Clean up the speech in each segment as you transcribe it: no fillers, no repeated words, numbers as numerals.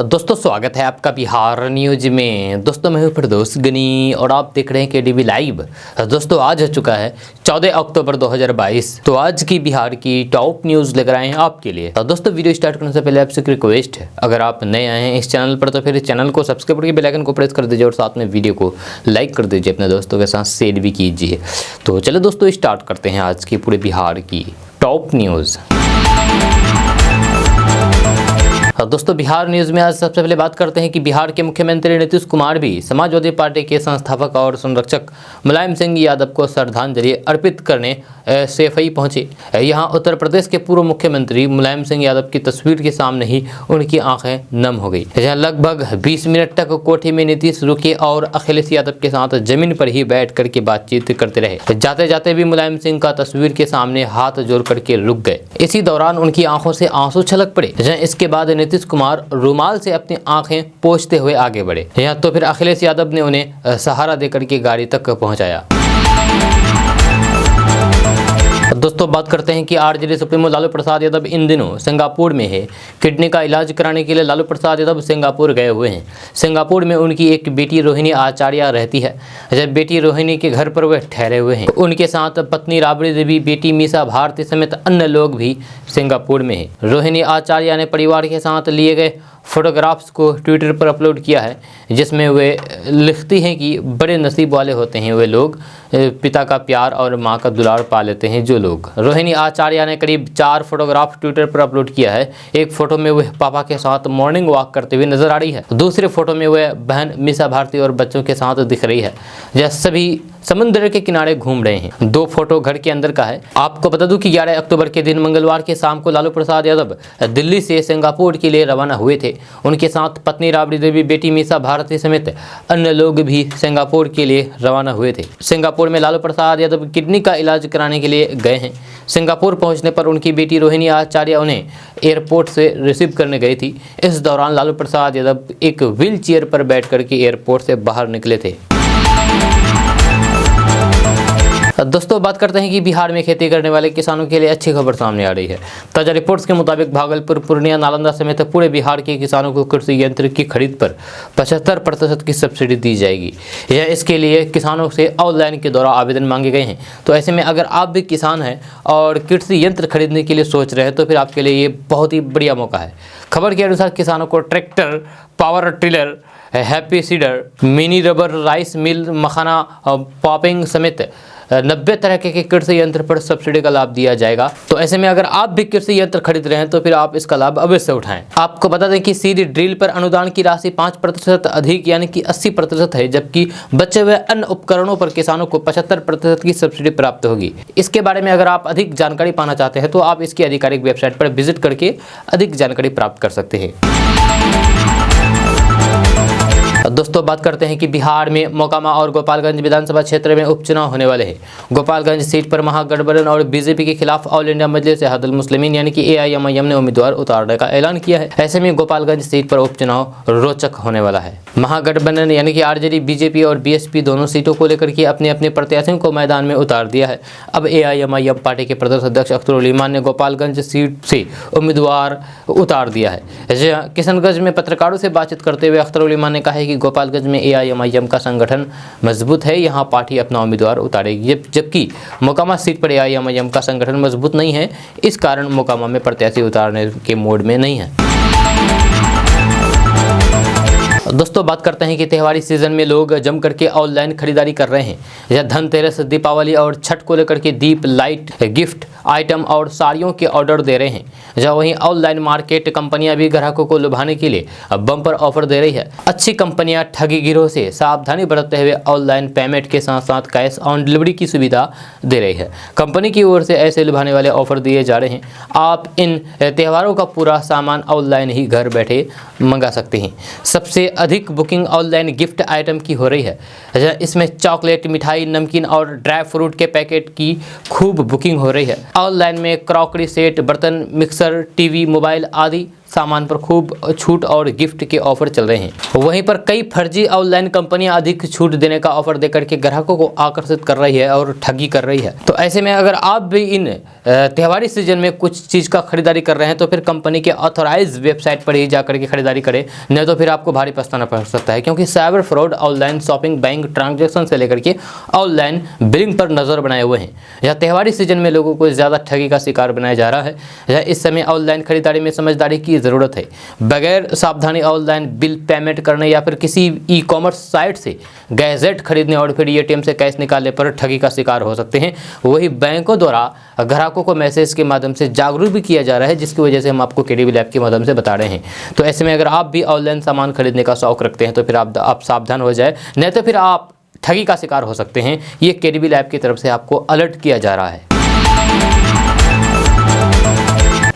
दोस्तों स्वागत है आपका बिहार न्यूज में। दोस्तों मैं हूं फिरदौस गनी और आप देख रहे हैं केडीवी लाइव। दोस्तों आज हो चुका है 14 अक्टूबर 2022। तो आज की बिहार की टॉप न्यूज़ लेकर आए हैं आपके लिए। दोस्तों वीडियो स्टार्ट करने से पहले आपसे एक रिक्वेस्ट है, अगर आप नए आए हैं इस चैनल पर तो फिर इस चैनल को सब्सक्राइब करके बेल आइकन को प्रेस कर दीजिए और साथ में वीडियो को लाइक कर दीजिए, अपने दोस्तों के साथ शेयर भी कीजिए। तो चलो दोस्तों स्टार्ट करते हैं आज की पूरे बिहार की टॉप न्यूज़। दोस्तों बिहार न्यूज़ में आज सबसे पहले बात करते हैं कि बिहार के मुख्यमंत्री नीतीश कुमार भी समाजवादी पार्टी के संस्थापक और संरक्षक मुलायम सिंह यादव को श्रद्धांजलि अर्पित करने सैफई पहुंचे। यहां उत्तर प्रदेश के पूर्व मुख्यमंत्री मुलायम सिंह यादव की तस्वीर के सामने ही उनकी आंखें नम हो गई। जहां लगभग 20 मिनट तक कोठी में नीतीश रुके और अखिलेश यादव के साथ जमीन पर ही बैठ करके बातचीत करते रहे। जाते जाते भी मुलायम सिंह का तस्वीर के सामने हाथ जोड़ करके रुक गए। इसी दौरान उनकी आंखों से आंसू छलक पड़े। इसके बाद नीतीश कुमार रुमाल से अपनी आंखें पोंछते हुए आगे बढ़े। यहाँ तो फिर अखिलेश यादव ने उन्हें सहारा देकर के गाड़ी तक पहुंचाया। दोस्तों बात करते हैं कि आरजेडी सुप्रीमो लालू प्रसाद यादव इन दिनों सिंगापुर में है। किडनी का इलाज कराने के लिए लालू प्रसाद यादव सिंगापुर गए हुए हैं। सिंगापुर में उनकी एक बेटी रोहिणी आचार्य रहती है। जब बेटी रोहिणी के घर पर वह ठहरे हुए हैं, उनके साथ पत्नी राबड़ी देवी, बेटी मीसा भारती समेत अन्य लोग भी सिंगापुर में हैं। रोहिणी आचार्य ने परिवार के साथ लिए गए फोटोग्राफ्स को ट्विटर पर अपलोड किया है, जिसमें वे लिखती हैं कि बड़े नसीब वाले होते हैं वे लोग, पिता का प्यार और मां का दुलार पा लेते हैं जो लोग। रोहिणी आचार्य ने करीब 4 फोटोग्राफ ट्विटर पर अपलोड किया है। एक फोटो में वह पापा के साथ मॉर्निंग वॉक करते हुए नजर आ रही है। दूसरे फोटो में वह बहन मीसा भारती और बच्चों के साथ दिख रही है। यह सभी समुद्र के किनारे घूम रहे हैं। 2 फोटो घर के अंदर का है। आपको बता दूं कि 11 अक्टूबर के दिन मंगलवार के शाम को लालू प्रसाद यादव दिल्ली से सिंगापुर के लिए रवाना हुए थे। उनके साथ पत्नी राबड़ी देवी, बेटी मीसा भारती समेत अन्य लोग भी सिंगापुर के लिए रवाना हुए थे। सिंगापुर में लालू प्रसाद यादव किडनी का इलाज कराने के लिए गए हैं। सिंगापुर पहुंचने पर उनकी बेटी रोहिणी आचार्य उन्हें एयरपोर्ट से रिसीव करने गई थी। इस दौरान लालू प्रसाद यादव एक व्हील चेयर पर बैठ करके एयरपोर्ट से बाहर निकले थे। दोस्तों बात करते हैं कि बिहार में खेती करने वाले किसानों के लिए अच्छी खबर सामने आ रही है। ताजा रिपोर्ट्स के मुताबिक भागलपुर, पूर्णिया, नालंदा समेत पूरे बिहार के किसानों को कृषि यंत्र की खरीद पर 75% की सब्सिडी दी जाएगी। यह इसके लिए किसानों से ऑनलाइन के द्वारा आवेदन मांगे गए हैं। तो ऐसे में अगर आप भी किसान हैं और कृषि यंत्र खरीदने के लिए सोच रहे हैं तो फिर आपके लिए ये बहुत ही बढ़िया मौका है। खबर के अनुसार किसानों को tractor, power tiller, happy seeder, mini rubber rice mill, makhana popping समेत 90 तरह के कृषि यंत्र पर सब्सिडी का लाभ दिया जाएगा। तो ऐसे में अगर आप भी कृषि यंत्र खरीद रहे हैं तो फिर आप इसका लाभ अवश्य उठाएं। आपको बता दें कि सीधी ड्रिल पर अनुदान की राशि 5% अधिक यानी कि 80% है, जबकि बचे हुए अन्य उपकरणों पर किसानों को 75% की सब्सिडी प्राप्त होगी। इसके बारे में अगर आप अधिक जानकारी पाना चाहते हैं तो आप इसकी आधिकारिक वेबसाइट पर विजिट करके अधिक जानकारी प्राप्त कर सकते हैं। दोस्तों बात करते हैं कि बिहार में मोकामा और गोपालगंज विधानसभा क्षेत्र में उपचुनाव होने वाले हैं। गोपालगंज सीट पर महागठबंधन और बीजेपी के खिलाफ ऑल इंडिया मजलिस-ए-इत्तेहादुल मुस्लिमीन यानी कि एआईएमआईएम ने उम्मीदवार उतारने का ऐलान किया है। ऐसे में गोपालगंज सीट पर उपचुनाव रोचक होने वाला है। महागठबंधन यानी कि आरजेडी, बीजेपी और बीएसपी दोनों सीटों को लेकर के अपने अपने प्रत्याशियों को मैदान में उतार दिया है। अब एआईएमआईएम पार्टी के प्रदेश अध्यक्ष अख्तर उल ईमान ने गोपालगंज सीट से उम्मीदवार उतार दिया है। किशनगंज में पत्रकारों से बातचीत करते हुए अख्तर उल ईमान ने कहा है कि गोपालगंज में एआईएमआईएम का संगठन मजबूत है, यहां पार्टी अपना उम्मीदवार उतारेगी, जबकि मोकामा सीट पर एआईएमआईएम का संगठन मजबूत नहीं है। इस कारण मोकामा में प्रत्याशी उतारने के मोड में नहीं है। दोस्तों बात करते हैं कि त्योहारी सीजन में लोग जम करके ऑनलाइन खरीदारी कर रहे हैं। यह धनतेरस, दीपावली और छठ को लेकर के दीप, लाइट, गिफ्ट आइटम और साड़ियों के ऑर्डर दे रहे हैं। जहाँ वहीं ऑनलाइन मार्केट कंपनियां भी ग्राहकों को लुभाने के लिए बम्पर ऑफर दे रही है। अच्छी कंपनियां ठगी गिरोह से सावधानी बरतते हुए ऑनलाइन पेमेंट के साथ साथ कैश ऑन डिलीवरी की सुविधा दे रही है। कंपनी की ओर से ऐसे लुभाने वाले ऑफर दिए जा रहे हैं। आप इन त्योहारों का पूरा सामान ऑनलाइन ही घर बैठे मंगा सकते हैं। सबसे अधिक बुकिंग ऑनलाइन गिफ्ट आइटम की हो रही है। इसमें चॉकलेट, मिठाई, नमकीन और ड्राई फ्रूट के पैकेट की खूब बुकिंग हो रही है। ऑनलाइन में क्रॉकरी सेट, बर्तन, मिक्सर, टीवी, मोबाइल आदि सामान पर खूब छूट और गिफ्ट के ऑफर चल रहे हैं। वहीं पर कई फर्जी ऑनलाइन कंपनियां अधिक छूट देने का ऑफर देकर के ग्राहकों को आकर्षित कर रही है और ठगी कर रही है। तो ऐसे में अगर आप भी इन त्योहारी सीजन में कुछ चीज़ का खरीदारी कर रहे हैं तो फिर कंपनी के ऑथोराइज वेबसाइट पर ही जाकर के खरीदारी करें, नहीं तो फिर आपको भारी पछताना पड़ सकता है। क्योंकि cyber fraud online shopping, bank transaction से लेकर के ऑनलाइन बिलिंग पर नज़र बनाए हुए हैं। यह त्योहारी सीजन में लोगों को ज़्यादा ठगी का शिकार बनाया जा रहा है। इस समय ऑनलाइन खरीदारी में समझदारी की ज़रूरत है। बगैर सावधानी ऑनलाइन बिल पेमेंट करने या फिर किसी ई कॉमर्स साइट से गैजेट खरीदने और फिर एटीएम से कैश निकालने पर ठगी का शिकार हो सकते हैं। वही बैंकों द्वारा ग्राहकों को मैसेज के माध्यम से जागरूक भी किया जा रहा है, जिसकी वजह से हम आपको केडीबी लैब के माध्यम से बता रहे हैं। तो ऐसे में अगर आप भी ऑनलाइन सामान खरीदने का शौक रखते हैं तो फिर आप सावधान हो जाए, नहीं तो फिर आप ठगी का शिकार हो सकते हैं। ये केडीबी लैब की तरफ से आपको अलर्ट किया जा रहा है।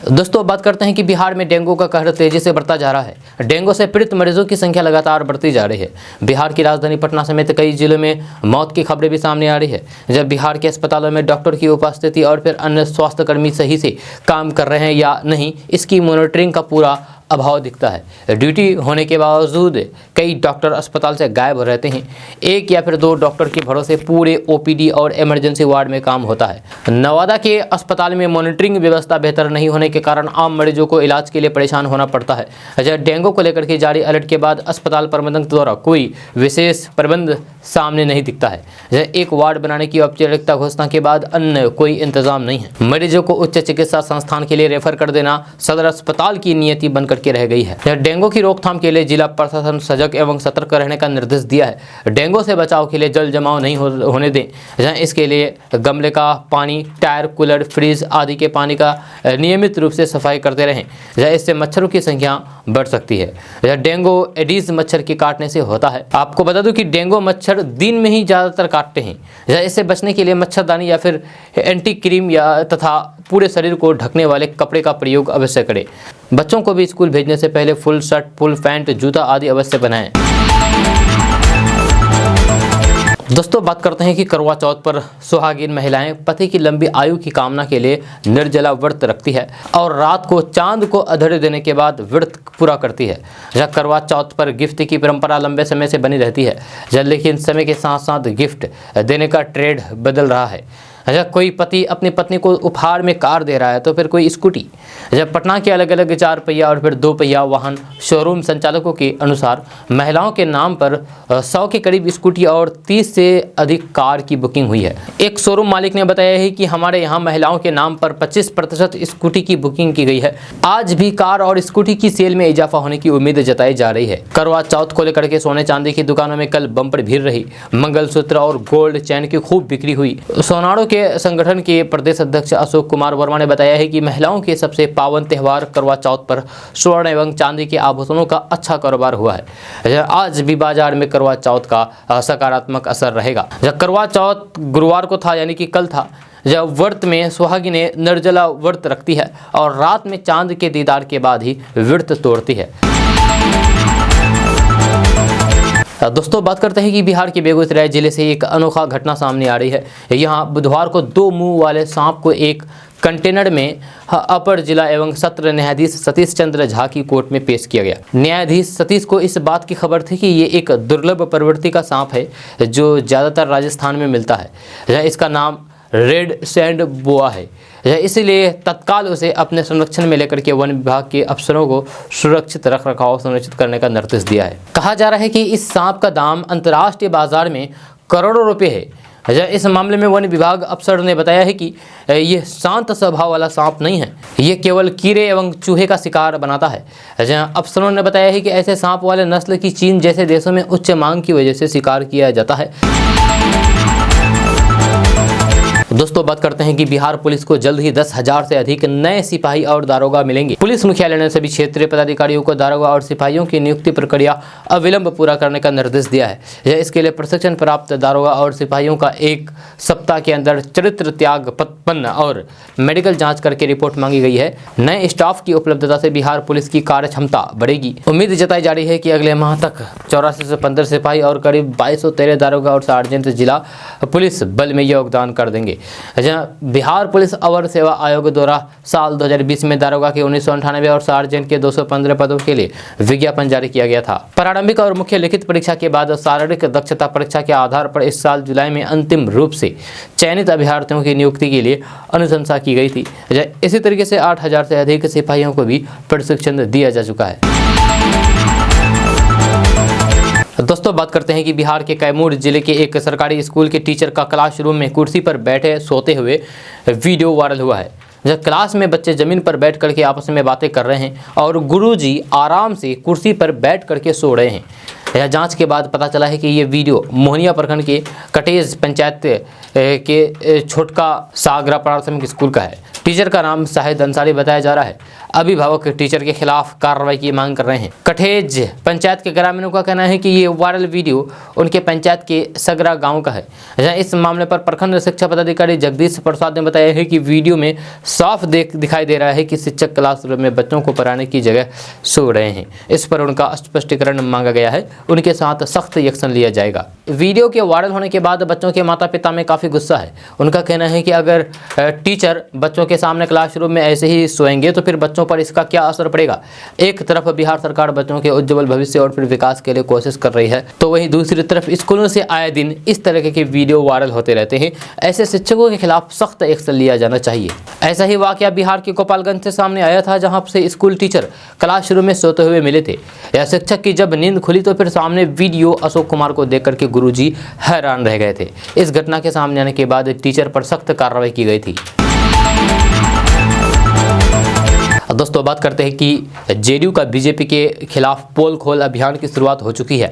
दोस्तों बात करते हैं कि बिहार में डेंगू का कहर तेजी से बढ़ता जा रहा है। डेंगू से पीड़ित मरीजों की संख्या लगातार बढ़ती जा रही है। बिहार की राजधानी पटना समेत कई जिलों में मौत की खबरें भी सामने आ रही है। जब बिहार के अस्पतालों में डॉक्टर की उपस्थिति और फिर अन्य स्वास्थ्यकर्मी सही से काम कर रहे हैं या नहीं, इसकी मॉनिटरिंग का पूरा अभाव दिखता है। ड्यूटी होने के बावजूद कई डॉक्टर अस्पताल से गायब रहते हैं। एक या फिर दो डॉक्टर के भरोसे पूरे ओपीडी और इमरजेंसी वार्ड में काम होता है। नवादा के अस्पताल में मॉनिटरिंग व्यवस्था बेहतर नहीं होने के कारण आम मरीजों को इलाज के लिए परेशान होना पड़ता है। डेंगू को लेकर के जारी अलर्ट के बाद अस्पताल प्रबंधन द्वारा कोई विशेष प्रबंध सामने नहीं दिखता है। एक वार्ड बनाने की औपचारिकता घोषणा के बाद अन्य कोई इंतजाम नहीं है। मरीजों को उच्च चिकित्सा संस्थान के लिए रेफर कर देना सदर अस्पताल की नियति बनकर के रह गई है। डेंगू की रोकथाम के लिए जिला प्रशासन सजग एवं सतर्क रहने का निर्देश दिया है। डेंगू से बचाव के लिए जल जमाव नहीं होने दें। इसके लिए गमले का पानी, टायर, कूलर, फ्रिज आदि के पानी का नियमित रूप से सफाई करते रहें। इससे मच्छरों की संख्या बढ़ सकती है। डेंगू एडीज मच्छर के काटने से होता है। आपको बता दूं कि डेंगू मच्छर दिन में ही ज़्यादातर काटते हैं। इससे बचने के लिए मच्छरदानी या फिर एंटी क्रीम या तथा पूरे शरीर को ढकने वाले कपड़े का प्रयोग अवश्य करें। बच्चों को भी स्कूल भेजने से पहले फुल शर्ट, फुल पैंट, जूता आदि अवश्य पहनाएं। दोस्तों बात करते हैं कि करवा चौथ पर सुहागिन महिलाएं पति की लंबी आयु की कामना के लिए निर्जला व्रत रखती है और रात को चांद को अधेरे देने के बाद व्रत पूरा करती है। यह करवा चौथ पर गिफ्ट की परंपरा लंबे समय से बनी रहती है, लेकिन समय के साथ साथ गिफ्ट देने का ट्रेंड बदल रहा है। जब कोई पति अपनी पत्नी को उपहार में कार दे रहा है तो फिर कोई स्कूटी। जब पटना के अलग अलग 4 पहिया और फिर 2 पहिया वाहन शोरूम संचालकों के अनुसार महिलाओं के नाम पर 100 के करीब स्कूटी और 30 से अधिक कार की बुकिंग हुई है। एक शोरूम मालिक ने बताया है कि हमारे यहाँ महिलाओं के नाम पर 25% स्कूटी की बुकिंग की गई है। आज भी कार और स्कूटी की सेल में इजाफा होने की उम्मीद जताई जा रही है। करवा चौथ को लेकर के सोने चांदी की दुकानों में कल बम्पर भीड़ रही। मंगलसूत्र और गोल्ड चैन की खूब बिक्री हुई। सोनारों के संगठन के प्रदेश अध्यक्ष अशोक कुमार वर्मा ने बताया है कि महिलाओं के सबसे पावन त्योहार करवा चौथ पर स्वर्ण एवं चांदी के आभूषणों का अच्छा कारोबार हुआ है। आज भी बाजार में करवा चौथ का सकारात्मक असर रहेगा। जब करवा चौथ गुरुवार को था, यानी कि कल था, जब व्रत में सुहागिनें निर्जला व्रत रखती है और रात में चांद के दीदार के बाद ही व्रत तोड़ती है। दोस्तों बात करते हैं कि बिहार के बेगूसराय जिले से एक अनोखा घटना सामने आ रही है। यहाँ बुधवार को 2 मुंह वाले सांप को एक कंटेनर में अपर जिला एवं सत्र न्यायाधीश सतीश चंद्र झा की कोर्ट में पेश किया गया। न्यायाधीश सतीश को इस बात की खबर थी कि ये एक दुर्लभ प्रवृत्ति का सांप है जो ज़्यादातर राजस्थान में मिलता है। इसका नाम रेड सैंड बोआ है। इसीलिए तत्काल उसे अपने संरक्षण में लेकर के वन विभाग के अफसरों को सुरक्षित रख रखाव सुनिश्चित करने का निर्देश दिया है। कहा जा रहा है कि इस सांप का दाम अंतर्राष्ट्रीय बाजार में करोड़ों रुपए है। इस मामले में वन विभाग अफसर ने बताया है कि ये शांत स्वभाव वाला सांप नहीं है, ये केवल कीड़े एवं चूहे का शिकार बनाता है। अफसरों ने बताया है कि ऐसे सांप वाले नस्ल की चीन जैसे देशों में उच्च मांग की वजह से शिकार किया जाता है। दोस्तों बात करते हैं कि बिहार पुलिस को जल्द ही 10,000 से अधिक नए सिपाही और दारोगा मिलेंगे। पुलिस मुख्यालय ने सभी क्षेत्रीय पदाधिकारियों को दारोगा और सिपाहियों की नियुक्ति प्रक्रिया अविलंब पूरा करने का निर्देश दिया है। इसके लिए प्रशिक्षण प्राप्त दारोगा और सिपाहियों का 1 सप्ताह के अंदर चरित्र त्याग पत्र और मेडिकल जाँच करके रिपोर्ट मांगी गई है। नए स्टाफ की उपलब्धता से बिहार पुलिस की कार्य क्षमता बढ़ेगी। उम्मीद जताई जा रही है कि अगले माह तक 84 से 15 सिपाही और करीब 2213 दारोगा और सार्जेंट जिला पुलिस बल में योगदान कर देंगे। जहाँ बिहार पुलिस अवर सेवा आयोग द्वारा साल 2020 में दारोगा के 1998 और सार्जेंट के 215 पदों के लिए विज्ञापन जारी किया गया था। प्रारंभिक और मुख्य लिखित परीक्षा के बाद शारीरिक दक्षता परीक्षा के आधार पर इस साल जुलाई में अंतिम रूप से चयनित अभ्यर्थियों की नियुक्ति के लिए अनुशंसा की गई थी। इसी तरीके से 8000 से अधिक सिपाहियों को भी प्रशिक्षण दिया जा चुका है। दोस्तों बात करते हैं कि बिहार के कैमूर जिले के एक सरकारी स्कूल के टीचर का क्लासरूम में कुर्सी पर बैठे सोते हुए वीडियो वायरल हुआ है। जब क्लास में बच्चे जमीन पर बैठ करके आपस में बातें कर रहे हैं और गुरुजी आराम से कुर्सी पर बैठ करके सो रहे हैं। यह जांच के बाद पता चला है कि ये वीडियो मोहनिया प्रखंड के कटेज पंचायत के छोटका सागरा प्राथमिक स्कूल का है। टीचर का नाम शाहिद अंसारी बताया जा रहा है। अभिभावक टीचर के खिलाफ कार्रवाई की मांग कर रहे हैं। कटेज पंचायत के ग्रामीणों का कहना है कि ये वायरल वीडियो उनके पंचायत के सगरा गांव का है। इस मामले पर प्रखंड शिक्षा पदाधिकारी जगदीश प्रसाद ने बताया है कि वीडियो में साफ दिखाई दे रहा है कि शिक्षक क्लासरूम में बच्चों को पढ़ाने की जगह सो रहे हैं। इस पर उनका स्पष्टीकरण मांगा गया है। उनके साथ सख्त एक्शन लिया जाएगा। वीडियो के वायरल होने के बाद बच्चों के माता पिता में काफ़ी गुस्सा है। उनका कहना है कि अगर टीचर बच्चों के सामने क्लासरूम में ऐसे ही सोएंगे तो फिर बच्चों पर इसका क्या असर पड़ेगा। एक तरफ बिहार सरकार बच्चों के उज्जवल भविष्य और फिर विकास के लिए कोशिश कर रही है, तो वहीं दूसरी तरफ स्कूलों से आए दिन इस तरह के वीडियो वायरल होते रहते हैं। ऐसे शिक्षकों के खिलाफ सख्त एक्शन लिया जाना चाहिए। ऐसा ही वाकया बिहार के गोपालगंज से सामने आया था, जहां से स्कूल टीचर क्लासरूम में सोते हुए मिले थे। यह शिक्षक की जब नींद खुली तो फिर सामने वीडियो अशोक कुमार को देख करके गुरुजी हैरान रह गए थे। इस घटना के सामने आने के बाद टीचर पर सख्त कार्रवाई की गई थी। दोस्तों बात करते हैं कि जेडीयू का बीजेपी के खिलाफ पोल खोल अभियान की शुरुआत हो चुकी है।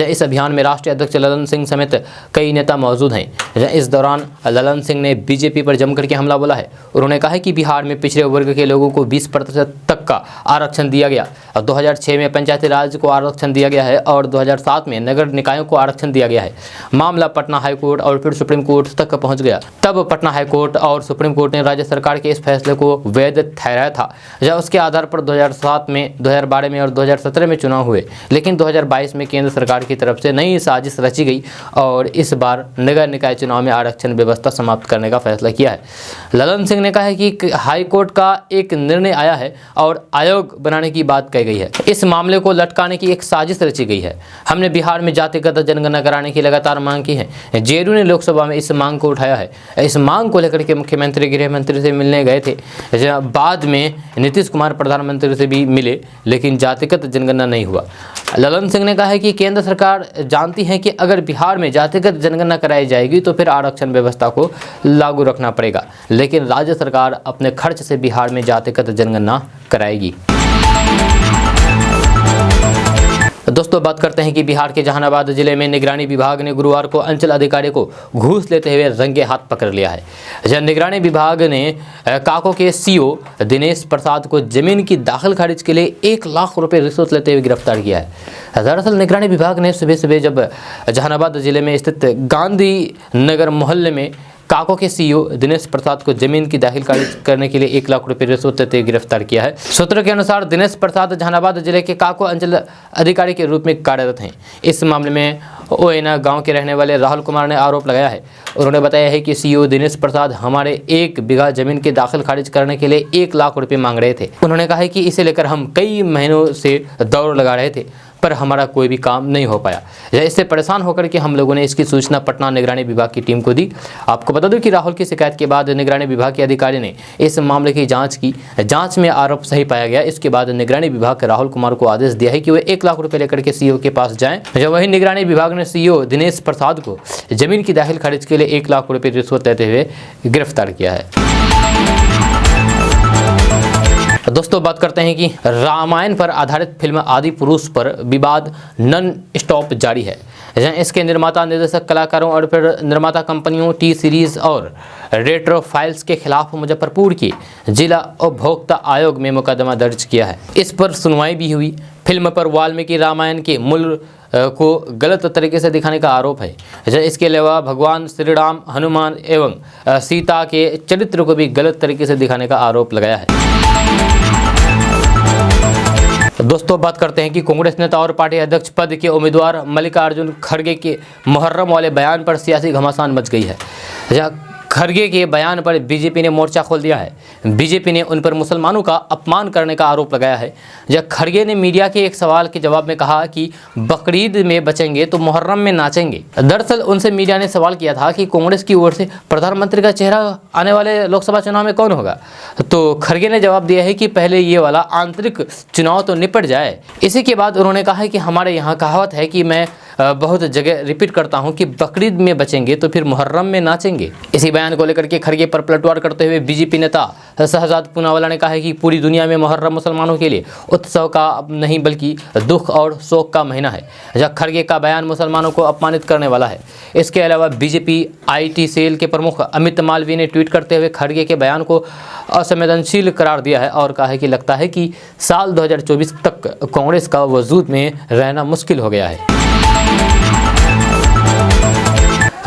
इस अभियान में राष्ट्रीय अध्यक्ष ललन सिंह समेत कई नेता मौजूद हैं। इस दौरान ललन सिंह ने बीजेपी पर जमकर के हमला बोला है। उन्होंने कहा है कि बिहार में पिछड़े वर्ग के लोगों को 20% तक का आरक्षण दिया गया। 2006 में पंचायती राज को आरक्षण दिया गया है और 2007 में नगर निकायों को आरक्षण दिया गया है। मामला पटना हाईकोर्ट और फिर सुप्रीम कोर्ट तक पहुँच गया। तब पटना हाईकोर्ट और सुप्रीम कोर्ट ने राज्य सरकार के इस फैसले को वैध ठहराया था। उसके आधार पर 2007 में, 2012 में और 2017 में चुनाव हुए, लेकिन 2022 में केंद्र सरकार की तरफ से नई साजिश रची गई और इस बार नगर निकाय चुनाव में आरक्षण व्यवस्था समाप्त करने का फैसला किया है। ललन सिंह ने कहा है कि हाईकोर्ट का एक निर्णय आया है और आयोग बनाने की बात कही गई है। इस मामले को लटकाने की एक साजिश रची गई है। हमने बिहार में जातिगत जनगणना कराने की लगातार मांग की है। जेडीयू ने लोकसभा में इस मांग को उठाया है। इस मांग को लेकर के मुख्यमंत्री गृह मंत्री से मिलने गए थे। बाद में नीतीश कुमार प्रधानमंत्री से भी मिले, लेकिन जातिगत जनगणना नहीं हुआ। ललन सिंह ने कहा है कि केंद्र सरकार जानती है कि अगर बिहार में जातिगत जनगणना कराई जाएगी तो फिर आरक्षण व्यवस्था को लागू रखना पड़ेगा, लेकिन राज्य सरकार अपने खर्च से बिहार में जातिगत जनगणना कराएगी। दोस्तों बात करते हैं कि बिहार के जहानाबाद जिले में निगरानी विभाग ने गुरुवार को अंचल अधिकारी को घूस लेते हुए रंगे हाथ पकड़ लिया है। निगरानी विभाग ने काको के सीओ दिनेश प्रसाद को जमीन की दाखिल खारिज के लिए 1 लाख रुपए रिश्वत लेते हुए गिरफ्तार किया है। दरअसल निगरानी विभाग ने सुबह सुबह जब जहानाबाद जिले में स्थित गांधी नगर मोहल्ले में काको के सीईओ दिनेश प्रसाद को जमीन की दाखिल खारिज करने के लिए 1 लाख रुपए रिश्वत लेते गिरफ्तार किया है। सूत्रों के अनुसार दिनेश प्रसाद जहानाबाद जिले के काको अंचल अधिकारी के रूप में कार्यरत हैं। इस मामले में ओएना गांव के रहने वाले राहुल कुमार ने आरोप लगाया है। उन्होंने बताया है कि सीईओ दिनेश प्रसाद हमारे 1 बीघा जमीन की दाखिल खारिज करने के लिए 1 लाख रुपए मांग रहे थे। उन्होंने कहा है कि इसे लेकर हम कई महीनों से दौड़ लगा रहे थे, पर हमारा कोई भी काम नहीं हो पाया। इससे परेशान होकर के हम लोगों ने इसकी सूचना पटना निगरानी विभाग की टीम को दी। आपको बता दूं कि राहुल की शिकायत के बाद निगरानी विभाग के अधिकारी ने इस मामले की जांच की। जांच में आरोप सही पाया गया। इसके बाद निगरानी विभाग के राहुल कुमार को आदेश दिया है कि वे 1 लाख रुपए लेकर के सीईओ के पास जाएं। जब वही निगरानी विभाग ने सीईओ दिनेश प्रसाद को जमीन की दाखिल खारिज के लिए 1 लाख रुपए रिश्वत लेते हुए गिरफ्तार किया है। दोस्तों बात करते हैं कि रामायण पर आधारित फिल्म आदि पुरुष पर विवाद नॉन स्टॉप जारी है। इसके निर्माता, निर्देशक, कलाकारों और फिर निर्माता कंपनियों टी सीरीज और रेट्रो फाइल्स के खिलाफ मुजफ्फरपुर के जिला उपभोक्ता आयोग में मुकदमा दर्ज किया है। इस पर सुनवाई भी हुई। फिल्म पर वाल्मीकि रामायण के मूल को गलत तरीके से दिखाने का आरोप है। इसके अलावा भगवान श्री राम, हनुमान एवं सीता के चरित्र को भी गलत तरीके से दिखाने का आरोप लगाया है। दोस्तों बात करते हैं कि कांग्रेस नेता और पार्टी अध्यक्ष पद के उम्मीदवार मल्लिकार्जुन खड़गे के मुहर्रम वाले बयान पर सियासी घमासान मच गई है। खड़गे के बयान पर बीजेपी ने मोर्चा खोल दिया है। बीजेपी ने उन पर मुसलमानों का अपमान करने का आरोप लगाया है। जब खड़गे ने मीडिया के एक सवाल के जवाब में कहा कि बकरीद में बचेंगे तो मुहर्रम में नाचेंगे। दरअसल उनसे मीडिया ने सवाल किया था कि कांग्रेस की ओर से प्रधानमंत्री का चेहरा आने वाले लोकसभा चुनाव में कौन होगा, तो खड़गे ने जवाब दिया है कि पहले ये वाला आंतरिक चुनाव तो निपट जाए। इसी के बाद उन्होंने कहा है कि हमारे यहाँ कहावत है कि मैं बहुत जगह रिपीट करता हूं कि बकरीद में बचेंगे तो फिर मुहर्रम में नाचेंगे। इसी बयान को लेकर के खड़गे पर पलटवार करते हुए बीजेपी नेता शहजाद पूनावाला ने कहा है कि पूरी दुनिया में मुहर्रम मुसलमानों के लिए उत्सव का नहीं बल्कि दुख और शोक का महीना है। जब खड़गे का बयान मुसलमानों को अपमानित करने वाला है। इसके अलावा बीजेपी IT सेल के प्रमुख अमित मालवीय ने ट्वीट करते हुए खड़गे के बयान को असंवेदनशील करार दिया है और कहा है कि लगता है कि साल 2024 तक कांग्रेस का वजूद में रहना मुश्किल हो गया है।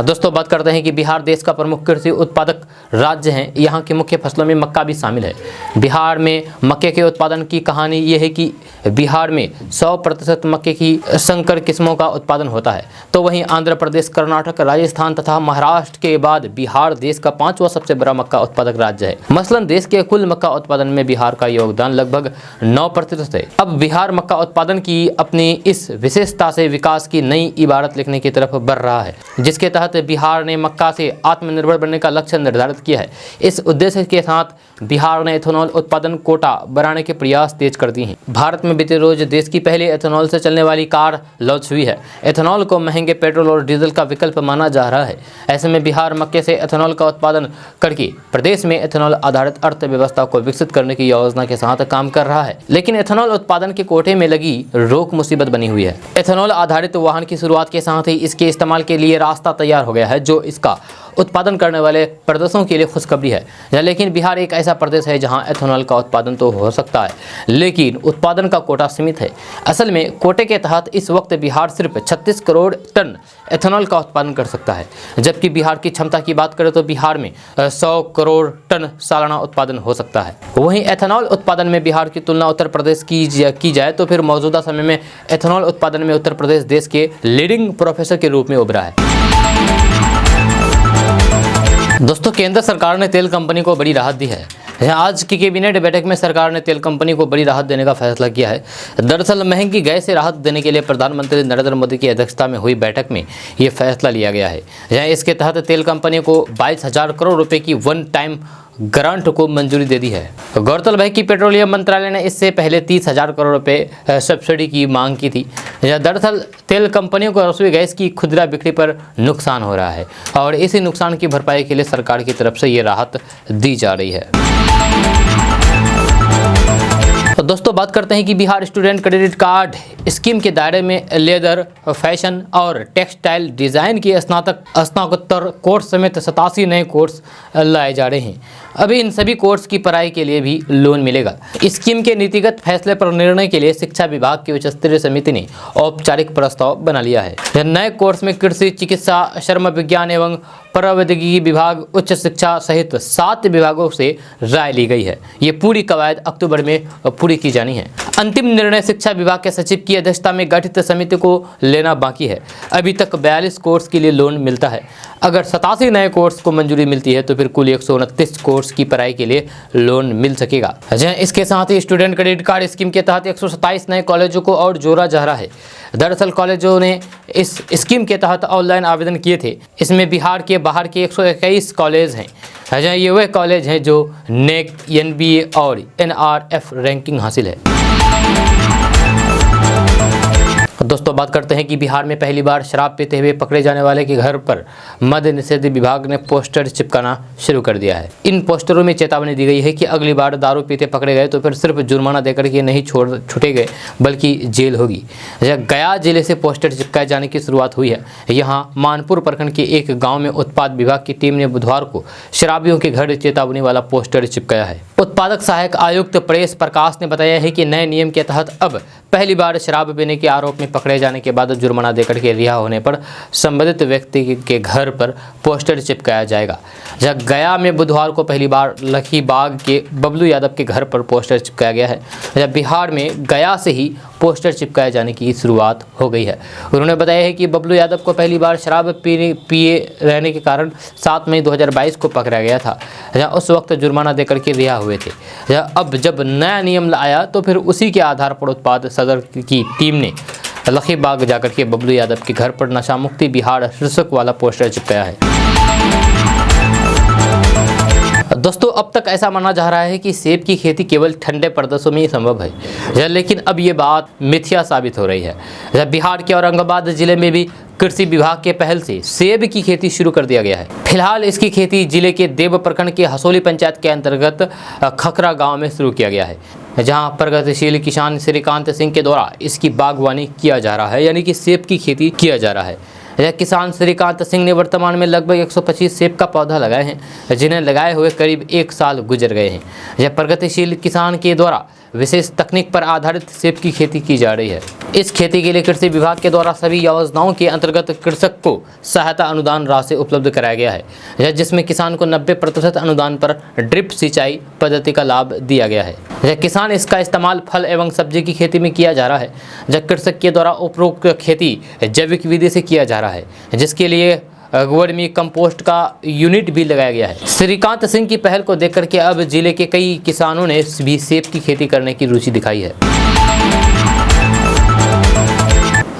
दोस्तों बात करते हैं कि बिहार देश का प्रमुख कृषि उत्पादक राज्य है। यहाँ की मुख्य फसलों में मक्का भी शामिल है। बिहार में मक्के के उत्पादन की कहानी ये है कि बिहार में 100% मक्के की संकर किस्मों का उत्पादन होता है, तो वहीं आंध्र प्रदेश, कर्नाटक, राजस्थान तथा महाराष्ट्र के बाद बिहार देश का 5वां सबसे बड़ा मक्का उत्पादक राज्य है। मसलन देश के कुल मक्का उत्पादन में बिहार का योगदान लगभग 9% है। अब बिहार मक्का उत्पादन की अपनी इस विशेषता से विकास की नई इबारत लिखने की तरफ बढ़ रहा है, जिसके तहत बिहार ने मक्का से आत्मनिर्भर बनने का लक्ष्य निर्धारित किया है। इस उद्देश्य के साथ बिहार ने एथेनॉल उत्पादन कोटा बढ़ाने के प्रयास तेज कर दिए हैं। भारत में बीते रोज देश की पहली एथेनॉल से चलने वाली कार लॉन्च हुई है। एथेनॉल को महंगे पेट्रोल और डीजल का विकल्प माना जा रहा है। ऐसे में बिहार मक्के से एथेनॉल का उत्पादन करके प्रदेश में एथेनॉल आधारित अर्थव्यवस्था को विकसित करने की योजना के साथ काम कर रहा है। लेकिन एथेनॉल उत्पादन के कोटे में लगी रोक मुसीबत बनी हुई है। एथेनॉल आधारित वाहन की शुरुआत के साथ ही इसके इस्तेमाल के लिए रास्ता तैयार हो गया है, जो इसका उत्पादन करने वाले प्रदेशों के लिए खुशखबरी है। लेकिन बिहार एक ऐसा प्रदेश है जहां एथेनॉल का उत्पादन तो हो सकता है, लेकिन उत्पादन का कोटा सीमित है। असल में कोटे के तहत इस वक्त बिहार सिर्फ 36 करोड़ टन एथेनॉल का उत्पादन कर सकता है, जबकि बिहार की क्षमता की बात करें तो बिहार में 100 करोड़ टन सालाना उत्पादन हो सकता है। वहीं एथेनॉल उत्पादन में बिहार की तुलना उत्तर प्रदेश की जाए तो फिर मौजूदा समय में एथेनॉल उत्पादन में उत्तर प्रदेश देश के लीडिंग प्रोफेसर के रूप में उभरा है। दोस्तों केंद्र सरकार ने तेल कंपनी को बड़ी राहत दी है। आज की कैबिनेट बैठक में सरकार ने तेल कंपनी को बड़ी राहत देने का फैसला किया है। दरअसल महंगी गैस से राहत देने के लिए प्रधानमंत्री नरेंद्र मोदी की अध्यक्षता में हुई बैठक में ये फैसला लिया गया है। जहाँ इसके तहत तेल कंपनी को 22,000 करोड़ रुपए की वन टाइम ग्रांट को मंजूरी दे दी है। गौरतलब है कि पेट्रोलियम मंत्रालय ने इससे पहले 30,000 करोड़ रुपए सब्सिडी की मांग की थी। दरअसल तेल कंपनियों को रसोई गैस की खुदरा बिक्री पर नुकसान हो रहा है और इसी नुकसान की भरपाई के लिए सरकार की तरफ से ये राहत दी जा रही है। तो दोस्तों बात करते हैं कि Bihar student credit card scheme के दायरे में लेदर, फैशन और टेक्सटाइल डिज़ाइन के स्नातकोत्तर कोर्स समेत 87 नए कोर्स लाए जा रहे हैं। अभी इन सभी कोर्स की पढ़ाई के लिए भी लोन मिलेगा। स्कीम के नीतिगत फैसले पर निर्णय के लिए शिक्षा विभाग की उच्च स्तरीय समिति ने औपचारिक प्रस्ताव बना लिया है। नए कोर्स में कृषि, चिकित्सा, श्रम विज्ञान एवं प्रौद्योगिकी विभाग, उच्च शिक्षा सहित 7 विभागों से राय ली गई है। ये पूरी कवायद अक्टूबर में पूरी की जानी है। अंतिम निर्णय शिक्षा विभाग के सचिव की अध्यक्षता में गठित समिति को लेना बाकी है। अभी तक 42 कोर्स के लिए लोन मिलता है। अगर 87 नए कोर्स को मंजूरी मिलती है तो फिर कुल 129 कोर्स की पढ़ाई के लिए लोन मिल सकेगा। इसके साथ ही स्टूडेंट क्रेडिट कार्ड स्कीम के तहत 127 नए कॉलेजों को और जोड़ा जा रहा है। दरअसल कॉलेजों ने इस स्कीम के तहत ऑनलाइन आवेदन किए थे। इसमें बिहार के बाहर के 121 कॉलेज हैं। ये वह कॉलेज हैं जो नेक, NBA और NRF रैंकिंग हासिल है। दोस्तों बात करते हैं कि बिहार में पहली बार शराब पीते हुए पकड़े जाने वाले के घर पर मद्य निषेध विभाग ने पोस्टर चिपकाना शुरू कर दिया है। इन पोस्टरों में चेतावनी दी गई है कि अगली बार दारू पीते पकड़े गए तो फिर सिर्फ जुर्माना देकर के नहीं छूटे गए बल्कि जेल होगी। गया जिले से पोस्टर चिपकाए जाने की शुरुआत हुई है। यहाँ मानपुर प्रखंड के एक गाँव में उत्पाद विभाग की टीम ने बुधवार को शराबियों के घर चेतावनी वाला पोस्टर चिपकाया है। उत्पादक सहायक आयुक्त प्रेस प्रकाश ने बताया है कि नए नियम के तहत अब पहली बार शराब पीने के आरोप में पकड़े जाने के बाद जुर्माना देकर के रिहा होने पर संबंधित व्यक्ति के घर पर पोस्टर चिपकाया जाएगा। जहाँ गया में बुधवार को पहली बार लखीबाग के बबलू यादव के घर पर पोस्टर चिपकाया गया है। जब बिहार में गया से ही पोस्टर चिपकाए जाने की शुरुआत हो गई है। उन्होंने बताया है कि बबलू यादव को पहली बार शराब पिए रहने के कारण 7 मई 2022 को पकड़ा गया था, जहाँ उस वक्त जुर्माना देकर के रिहा हुए थे। अब जब नया नियम आया तो फिर उसी के आधार पर उत्पाद सदर की टीम ने लखीबाग जाकर के बबलू यादव के घर पर नशा मुक्ति बिहार शीर्षक वाला पोस्टर चिपकाया है। दोस्तों, अब तक ऐसा माना जा रहा है कि सेब की खेती केवल ठंडे प्रदेशों में ही संभव है, लेकिन अब ये बात मिथ्या साबित हो रही है। बिहार के औरंगाबाद जिले में भी कृषि विभाग के पहल से सेब की खेती शुरू कर दिया गया है। फिलहाल इसकी खेती जिले के देव प्रखंड के हसोली पंचायत के अंतर्गत खखरा गांव में शुरू किया गया है, जहां प्रगतिशील किसान श्रीकांत सिंह के द्वारा इसकी बागवानी किया जा रहा है, यानी कि सेब की खेती किया जा रहा है। यह किसान श्रीकांत सिंह ने वर्तमान में लगभग 125 सेब का पौधा लगाए हैं, जिन्हें लगाए हुए करीब 1 साल गुजर गए हैं। यह प्रगतिशील किसान के द्वारा विशेष तकनीक पर आधारित सेब की खेती की जा रही है। इस खेती के लिए कृषि विभाग के द्वारा सभी योजनाओं के अंतर्गत कृषक को सहायता अनुदान राशि उपलब्ध कराया गया है, जिसमें किसान को 90% अनुदान पर ड्रिप सिंचाई पद्धति का लाभ दिया गया है। किसान इसका इस्तेमाल फल एवं सब्जी की खेती में किया जा रहा है। जब कृषक के द्वारा उपरोक्त खेती जैविक विधि से किया जा रहा है, जिसके लिए वर्मी कंपोस्ट का यूनिट भी लगाया गया है। श्रीकांत सिंह की पहल को देखकर के अब जिले के कई किसानों ने भी सेब की खेती करने की रुचि दिखाई है।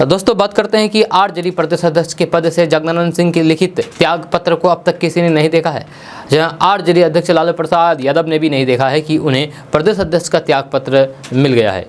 दोस्तों, बात करते हैं कि आरजेडी प्रदेश अध्यक्ष के पद से जगदानंद सिंह के लिखित त्याग पत्र को अब तक किसी ने नहीं देखा है। जहां आरजेडी अध्यक्ष लालू प्रसाद यादव ने भी नहीं देखा है कि उन्हें प्रदेश अध्यक्ष का त्याग पत्र मिल गया है।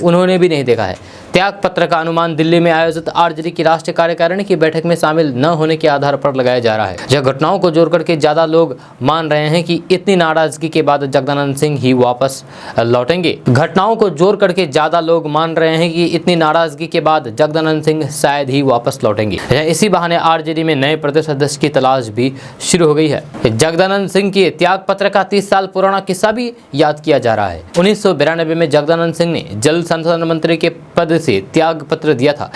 उन्होंने भी नहीं देखा है। त्याग पत्र का अनुमान दिल्ली में आयोजित आरजेडी की राष्ट्रीय कार्यकारिणी की बैठक में शामिल न होने के आधार पर लगाया जा रहा है। यह घटनाओं को जोड़ करके ज्यादा लोग मान रहे हैं कि इतनी नाराजगी के बाद जगदानंद सिंह ही वापस लौटेंगे। घटनाओं को जोड़ करके ज्यादा लोग मान रहे हैं कि इतनी नाराजगी के बाद जगदानंद सिंह शायद ही वापस लौटेंगे। इसी बहाने आरजेडी में नए प्रदेश अध्यक्ष की तलाश भी शुरू हो गई है। जगदानंद सिंह के त्याग पत्र का 30 साल पुराना किस्सा भी याद किया जा रहा है। 1992 में जगदानंद सिंह ने जल संसाधन मंत्री के पद से त्याग पत्र दिया था।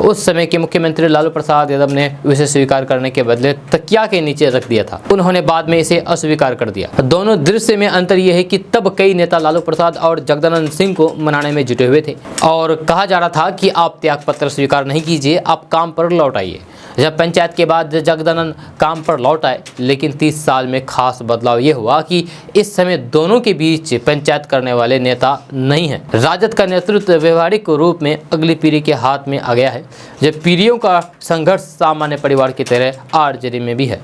उस समय के मुख्यमंत्री लालू प्रसाद यादव ने इसे स्वीकार करने के बदले तकिया के नीचे रख दिया था। उन्होंने बाद में इसे अस्वीकार कर दिया। दोनों दृश्य में अंतर यह है कि तब कई नेता लालू प्रसाद और जगदानंद सिंह को मनाने में जुटे हुए थे और कहा जा रहा था कि आप त्याग पत्र स्वीकार नहीं कीजिए, आप काम पर लौट आइए। जब पंचायत के बाद जगदानंद काम पर लौट आए, लेकिन 30 साल में खास बदलाव ये हुआ कि इस समय दोनों के बीच पंचायत करने वाले नेता नहीं हैं। राजद का नेतृत्व व्यवहारिक रूप में अगली पीढ़ी के हाथ में आ गया है, जब पीढ़ियों का संघर्ष सामान्य परिवार की तरह आरजेडी में भी है।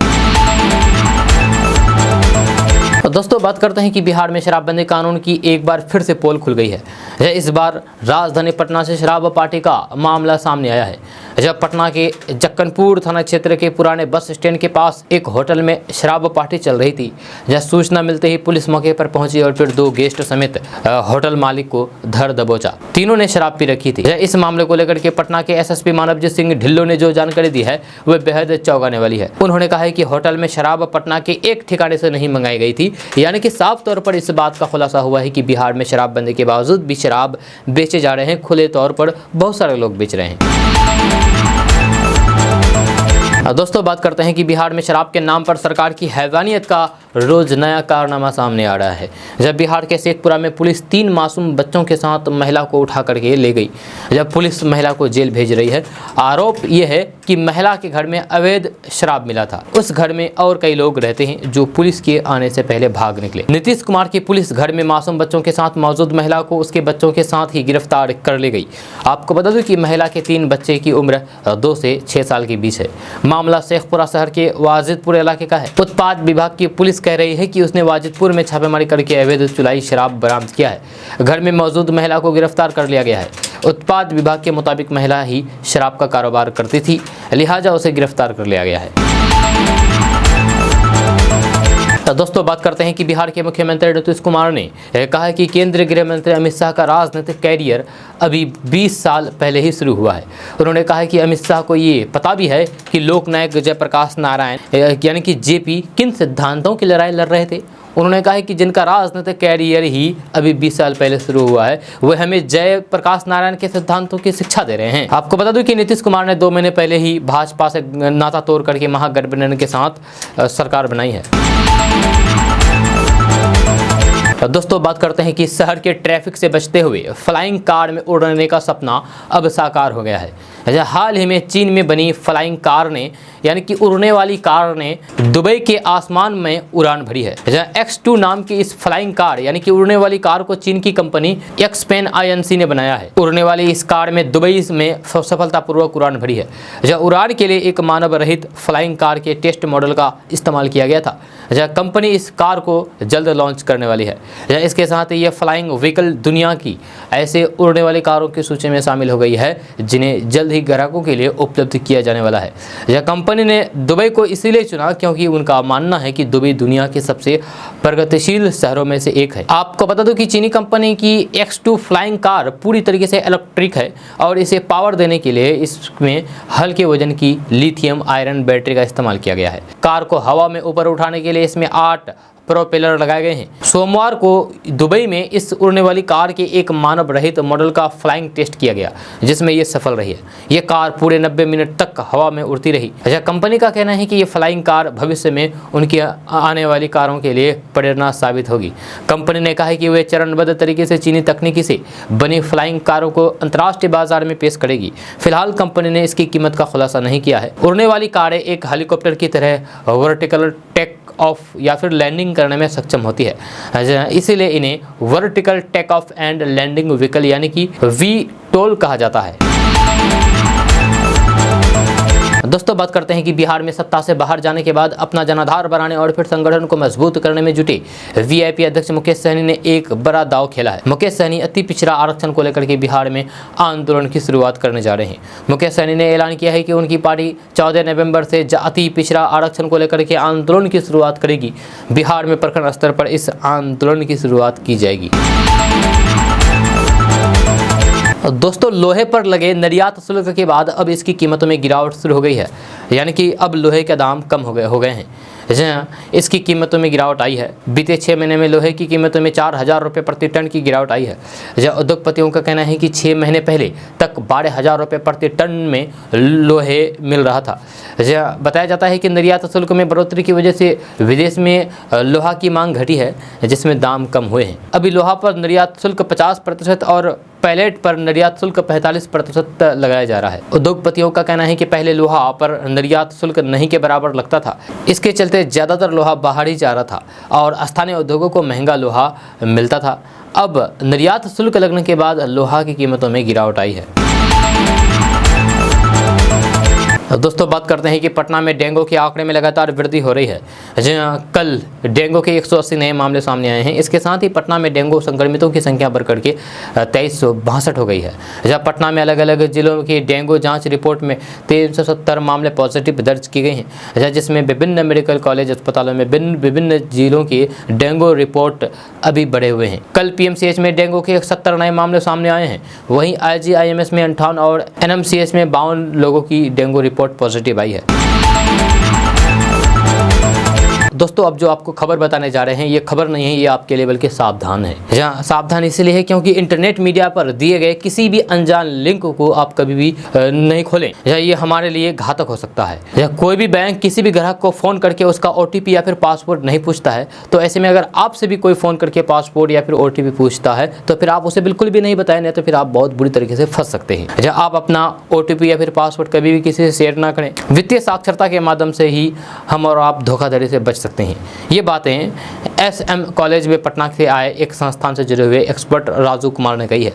तो दोस्तों, बात करते हैं कि बिहार में शराबबंदी कानून की एक बार फिर से पोल खुल गई है। इस बार राजधानी पटना से शराब पार्टी का मामला सामने आया है। जब पटना के जक्कनपुर थाना क्षेत्र के पुराने बस स्टैंड के पास एक होटल में शराब पार्टी चल रही थी। जब सूचना मिलते ही पुलिस मौके पर पहुंची और फिर 2 गेस्ट समेत होटल मालिक को धर दबोचा। तीनों ने शराब पी रखी थी। इस मामले को लेकर के पटना के एसएसपी मानवजीत सिंह ढिल्लों ने जो जानकारी दी है वह बेहद चौंकाने वाली है। उन्होंने कहा है कि होटल में शराब पटना के एक ठिकाने से नहीं मंगाई गई थी, यानी कि साफ तौर पर इस बात का खुलासा हुआ है कि बिहार में शराबबंदी के बावजूद भी शराब बेचे जा रहे हैं। खुले तौर पर बहुत सारे लोग बेच रहे हैं। दोस्तों, बात करते हैं कि बिहार में शराब के नाम पर सरकार की हैवानियत का रोज नया कारनामा सामने आ रहा है। जब बिहार के शेखपुरा में पुलिस 3 मासूम बच्चों के साथ महिला को उठा करके ले गई। जब पुलिस महिला को जेल भेज रही है, आरोप यह है कि महिला के घर में अवैध शराब मिला था। उस घर में और कई लोग रहते हैं जो पुलिस के आने से पहले भाग निकले। नीतीश कुमार की पुलिस घर में मासूम बच्चों के साथ मौजूद महिला को उसके बच्चों के साथ ही गिरफ्तार कर ले गई। आपको बता दूं कि महिला के 3 बच्चे की उम्र 2 से 6 साल के बीच है। मामला शेखपुरा शहर के वाजिदपुर इलाके का है। उत्पाद विभाग की पुलिस कह रही है कि उसने वाजिदपुर में छापेमारी करके अवैध चुलाई शराब बरामद किया है। घर में मौजूद महिला को गिरफ्तार कर लिया गया है। उत्पाद विभाग के मुताबिक महिला ही शराब का कारोबार करती थी, लिहाजा उसे गिरफ्तार कर लिया गया है। दोस्तों बात करते हैं कि बिहार के मुख्यमंत्री नीतीश कुमार ने कहा है कि केंद्रीय गृह मंत्री अमित शाह का राजनीतिक कैरियर अभी 20 साल पहले ही शुरू हुआ है। उन्होंने कहा है कि अमित शाह को ये पता भी है कि लोकनायक जयप्रकाश नारायण यानी कि जेपी किन सिद्धांतों की लड़ाई लड़ रहे थे। उन्होंने कहा है कि जिनका राजनीतिक कैरियर ही अभी 20 साल पहले शुरू हुआ है वह हमें जयप्रकाश नारायण के सिद्धांतों की शिक्षा दे रहे हैं। आपको बता दूं कि नीतीश कुमार ने 2 महीने पहले ही भाजपा से नाता तोड़ करके महागठबंधन के साथ सरकार बनाई है। दोस्तों बात करते हैं कि शहर के ट्रैफिक से बचते हुए फ्लाइंग कार में उड़ने का सपना अब साकार हो गया है। हाल ही में चीन में बनी फ्लाइंग कार ने यानी कि उड़ने वाली कार ने दुबई के आसमान में उड़ान भरी है। X2 नाम की इस फ्लाइंग कार यानी कि उड़ने वाली कार को चीन की कंपनी एक्सपेन INC ने बनाया है। उड़ने वाली इस कार में दुबई में सफलतापूर्वक उड़ान भरी है। उड़ान के लिए एक मानव रहित फ्लाइंग कार के टेस्ट मॉडल का इस्तेमाल किया गया था। कंपनी इस कार को जल्द लॉन्च करने वाली है। इसके साथ ही यह फ्लाइंग व्हीकल दुनिया की ऐसे उड़ने वाली कारों की सूची में शामिल हो गई है जिन्हें जल्द ही ग्राहकों के लिए उपलब्ध किया जाने वाला है। यह कंपनी ने दुबई को इसीलिए चुना क्योंकि उनका मानना है कि दुबई दुनिया के सबसे प्रगतिशील शहरों में से एक है। आपको बता दूं कि चीनी कंपनी की X2 फ्लाइंग कार पूरी तरीके से इलेक्ट्रिक है और इसे पावर देने के लिए इसमें हल्के वजन की लिथियम आयरन बैटरी का इस्तेमाल किया गया है। कार को हवा में ऊपर उठाने के लिए इसमें 8 प्रोपेलर लगाए गए हैं। सोमवार को दुबई में इस उड़ने वाली कार के एक मानव रहित मॉडल का फ्लाइंग टेस्ट किया गया जिसमें ये सफल रही है। ये कार पूरे 90 मिनट तक हवा में उड़ती रही। कंपनी का कहना है कि ये फ्लाइंग कार भविष्य में उनकी आने वाली कारों के लिए प्रेरणा साबित होगी। कंपनी ने कहा है कि वे चरणबद्ध तरीके से चीनी तकनीकी से बनी फ्लाइंग कारों को अंतर्राष्ट्रीय बाजार में पेश करेगी। फिलहाल कंपनी ने इसकी कीमत का खुलासा नहीं किया है। उड़ने वाली कारें एक हेलीकॉप्टर की तरह वर्टिकल टेक ऑफ या फिर लैंडिंग करने में सक्षम होती है, इसीलिए इन्हें vertical take off and landing vehicle यानी कि VTOL कहा जाता है। दोस्तों बात करते हैं कि बिहार में सत्ता से बाहर जाने के बाद अपना जनाधार बनाने और फिर संगठन को मजबूत करने में जुटे VIP अध्यक्ष मुकेश सहनी ने एक बड़ा दांव खेला है। मुकेश सहनी अति पिछड़ा आरक्षण को लेकर के बिहार में आंदोलन की शुरुआत करने जा रहे हैं। मुकेश सहनी ने ऐलान किया है कि उनकी पार्टी 14 नवंबर से अति पिछड़ा आरक्षण को लेकर के आंदोलन की शुरुआत करेगी। बिहार में प्रखंड स्तर पर इस आंदोलन की शुरुआत की जाएगी। दोस्तों लोहे पर लगे निर्यात शुल्क के बाद अब इसकी कीमतों में गिरावट शुरू हो गई है, यानी कि अब लोहे के दाम कम हो गए हैं। इसकी कीमतों में गिरावट आई है। बीते 6 महीने में लोहे की कीमतों में 4000 रुपये प्रति टन की गिरावट आई है। उद्योगपतियों का कहना है कि 6 महीने पहले तक 12000 रुपये प्रति टन में लोहे मिल रहा था। बताया जाता है कि निर्यात शुल्क में बढ़ोतरी की वजह से विदेश में लोहा की मांग घटी है जिसमें दाम कम हुए हैं। अभी लोहा पर निर्यात शुल्क 50% और पैलेट पर निर्यात शुल्क 45% लगाया जा रहा है। उद्योगपतियों का कहना है कि पहले लोहा पर निर्यात शुल्क नहीं के बराबर लगता था। इसके चलते ज़्यादातर लोहा बाहर ही जा रहा था और स्थानीय उद्योगों को महंगा लोहा मिलता था। अब निर्यात शुल्क लगने के बाद लोहा की कीमतों में गिरावट आई है। दोस्तों बात करते हैं कि पटना में डेंगू के आंकड़े में लगातार वृद्धि हो रही है। कल डेंगू के 180 नए मामले सामने आए हैं। इसके साथ ही पटना में डेंगू संक्रमितों की संख्या बढ़कर के 2362 हो गई है। जहां पटना में अलग अलग जिलों की डेंगू जांच रिपोर्ट में 370 मामले पॉजिटिव दर्ज किए गए हैं, जिसमें विभिन्न मेडिकल कॉलेज अस्पतालों में विभिन्न जिलों की डेंगू रिपोर्ट अभी बढ़े हुए हैं। कल PMCH में डेंगू के 70 नए मामले सामने आए हैं। वहीं IGIMS में 58 और NMCH में 52 लोगों की डेंगू रिपोर्ट पॉजिटिव आई है। दोस्तों अब जो आपको खबर बताने जा रहे हैं ये खबर नहीं है, ये आपके लिए बल्कि सावधान है। जहाँ सावधान इसलिए है क्योंकि इंटरनेट मीडिया पर दिए गए किसी भी अनजान लिंक को आप कभी भी नहीं खोलें। ये हमारे लिए घातक हो सकता है। कोई भी बैंक किसी भी ग्राहक को फ़ोन करके उसका OTP या फिर पासवर्ड नहीं पूछता है, तो ऐसे में अगर आपसे भी कोई फ़ोन करके पासवर्ड या फिर OTP पूछता है तो फिर आप उसे बिल्कुल भी नहीं बताएं, नहीं तो फिर आप बहुत बुरी तरीके से फंस सकते हैं। जब आप अपना OTP या फिर पासवर्ड कभी भी किसी से शेयर ना करें। वित्तीय साक्षरता के माध्यम से ही हम और आप धोखाधड़ी से बच सकते हैं। ये बातें SM कॉलेज में पटना से आए एक संस्थान से जुड़े हुए एक्सपर्ट राजू कुमार ने कही है।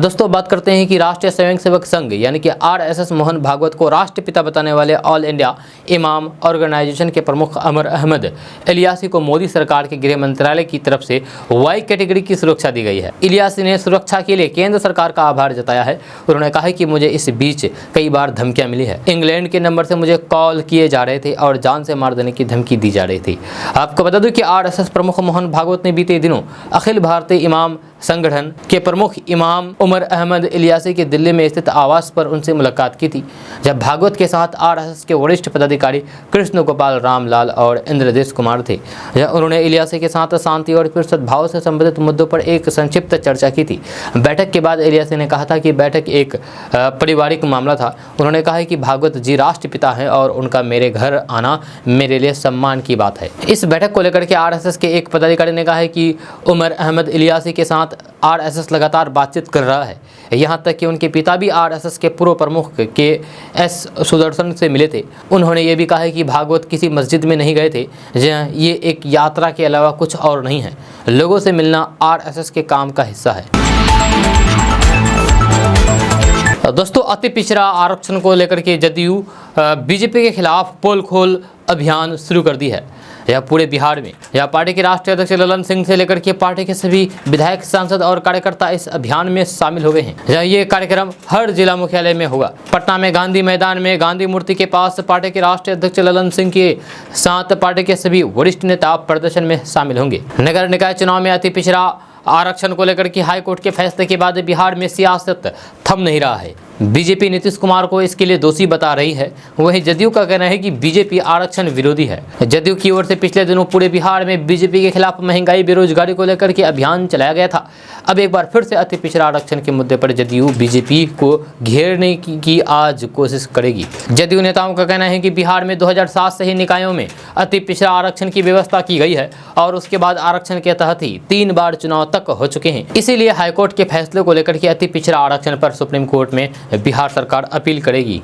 दोस्तों बात करते हैं कि राष्ट्रीय स्वयंसेवक संघ यानी कि आरएसएस मोहन भागवत को राष्ट्रपिता बताने वाले ऑल इंडिया इमाम ऑर्गेनाइजेशन के प्रमुख उमर अहमद इलियासी को मोदी सरकार के गृह मंत्रालय की तरफ से वाई कैटेगरी की सुरक्षा दी गई है। इलियासी ने सुरक्षा के लिए केंद्र सरकार का आभार जताया है। उन्होंने कहा है कि मुझे इस बीच कई बार धमकियां मिली है। इंग्लैंड के नंबर से मुझे कॉल किए जा रहे थे और जान से मार देने की धमकी दी जा रही थी। आपको बता दूं कि आरएसएस प्रमुख मोहन भागवत ने बीते दिनों अखिल भारतीय इमाम संगठन के प्रमुख इमाम उमर अहमद इलियासी के दिल्ली में स्थित आवास पर उनसे मुलाकात की थी, जब भागवत के साथ आरएसएस के वरिष्ठ पदाधिकारी कृष्ण गोपाल रामलाल और इंद्रदेश कुमार थे। उन्होंने इलियासी के साथ शांति और फिर सद्भाव से संबंधित मुद्दों पर एक संक्षिप्त चर्चा की थी। बैठक के बाद इलियासी ने कहा था कि बैठक एक पारिवारिक मामला था। उन्होंने कहा कि भागवत जी राष्ट्रपिता हैं और उनका मेरे घर आना मेरे लिए सम्मान की बात है। इस बैठक को लेकर के आरएसएस के एक पदाधिकारी ने कहा है कि उमर अहमद इलियासी के साथ आरएसएस लगातार बातचीत कर रहा है, यहाँ तक कि उनके पिता भी आरएसएस के पूर्व प्रमुख के एस सुदर्शन से मिले थे। उन्होंने ये भी कहा है कि भागवत किसी मस्जिद में नहीं गए थे, जहाँ ये एक यात्रा के अलावा कुछ और नहीं है। लोगों से मिलना आरएसएस के काम का हिस्सा है। दोस्तों अति पिछड़ा आरक्षण को लेकर के जदयू बीजेपी के खिलाफ पोल खोल अभियान शुरू कर दी है। यह पूरे बिहार में पार्टी के राष्ट्रीय अध्यक्ष ललन सिंह से लेकर के पार्टी के सभी विधायक, सांसद और कार्यकर्ता इस अभियान में शामिल हो गए हैं। ये कार्यक्रम हर जिला मुख्यालय में होगा। पटना में गांधी मैदान में गांधी मूर्ति के पास पार्टी के राष्ट्रीय अध्यक्ष ललन सिंह के साथ पार्टी के सभी वरिष्ठ नेता प्रदर्शन में शामिल होंगे। नगर निकाय चुनाव में अति पिछड़ा आरक्षण को लेकर के हाईकोर्ट के फैसले के बाद बिहार में सियासत थम नहीं रहा है। बीजेपी नीतीश कुमार को इसके लिए दोषी बता रही है। वहीं जदयू का कहना है कि बीजेपी आरक्षण विरोधी है। जदयू की ओर से पिछले दिनों पूरे बिहार में बीजेपी के खिलाफ महंगाई, बेरोजगारी को लेकर के अभियान चलाया गया था। अब एक बार फिर से अति पिछड़ा आरक्षण के मुद्दे पर जदयू बीजेपी को घेरने की आज कोशिश करेगी। जदयू नेताओं का कहना है कि बिहार में 2007 से ही निकायों में अति पिछड़ा आरक्षण की व्यवस्था की गई है और उसके बाद आरक्षण के तहत ही 3 बार चुनाव तक हो चुके हैं। इसीलिए हाईकोर्ट के फैसले को लेकर के अति पिछड़ा आरक्षण पर सुप्रीम कोर्ट में बिहार सरकार अपील करेगी।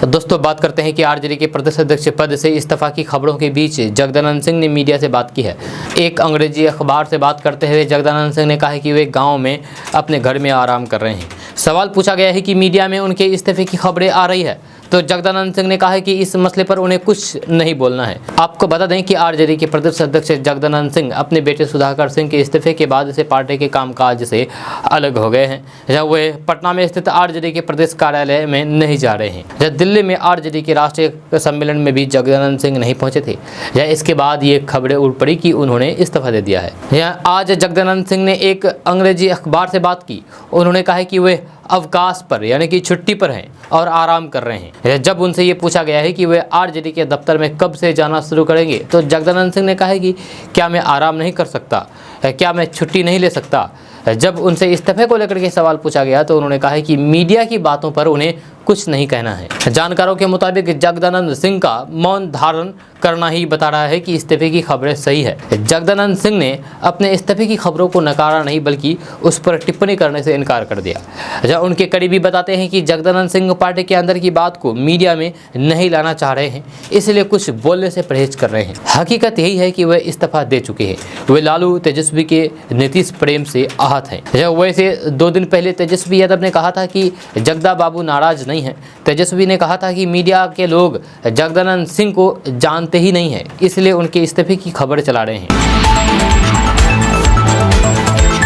दोस्तों बात करते हैं कि आरजेडी के प्रदेश अध्यक्ष पद से इस्तीफा की खबरों के बीच जगदानंद सिंह ने मीडिया से बात की है। एक अंग्रेजी अखबार से बात करते हुए जगदानंद सिंह ने कहा है कि वे गांव में अपने घर में आराम कर रहे हैं। सवाल पूछा गया है कि मीडिया में उनके इस्तीफे की खबरें आ रही है, तो जगदानंद सिंह ने कहा है कि इस मसले पर उन्हें कुछ नहीं बोलना है। आपको बता दें कि आरजेडी के प्रदेश अध्यक्ष जगदानंद सिंह अपने बेटे सुधाकर सिंह के इस्तीफे के बाद से पार्टी के कामकाज से अलग हो गए हैं। जब वे पटना में स्थित आरजेडी के प्रदेश कार्यालय में नहीं जा रहे हैं। जब दिल्ली में आरजेडी के राष्ट्रीय सम्मेलन में भी जगदानंद सिंह नहीं पहुंचे थे। या इसके बाद ये खबरें उड़ पड़ी कि उन्होंने इस्तीफा दे दिया है। आज जगदानंद सिंह ने एक अंग्रेजी अखबार से बात की। उन्होंने कहा कि वे अवकाश पर यानी कि छुट्टी पर हैं और आराम कर रहे हैं। जब उनसे ये पूछा गया है कि वे आरजेडी के दफ्तर में कब से जाना शुरू करेंगे, तो जगदानंद सिंह ने कहा है कि क्या मैं आराम नहीं कर सकता, क्या मैं छुट्टी नहीं ले सकता। जब उनसे इस्तीफे को लेकर के सवाल पूछा गया तो उन्होंने कहा है कि मीडिया की बातों पर उन्हें कुछ नहीं कहना है। जानकारों के मुताबिक जगदानंद सिंह का मौन धारण करना ही बता रहा है कि इस्तीफे की खबरें सही है। जगदानंद सिंह ने अपने इस्तीफे की खबरों को नकारा नहीं बल्कि उस पर टिप्पणी करने से इनकार कर दिया। जब उनके करीबी बताते हैं कि जगदानंद सिंह पार्टी के अंदर की बात को मीडिया में नहीं लाना चाह रहे हैं, इसलिए कुछ बोलने से परहेज कर रहे हैं। हकीकत यही है कि वे इस्तीफा दे चुके हैं। वे लालू तेजस्वी के नीतीश प्रेम से आहत हैं। जब वैसे 2 दिन पहले तेजस्वी यादव ने कहा था कि जगदा बाबू नाराज नहीं है। तेजस्वी ने कहा था कि मीडिया के लोग जगदानंद सिंह को जानते ही नहीं है, इसलिए उनके इस्तीफे की खबर चला रहे हैं।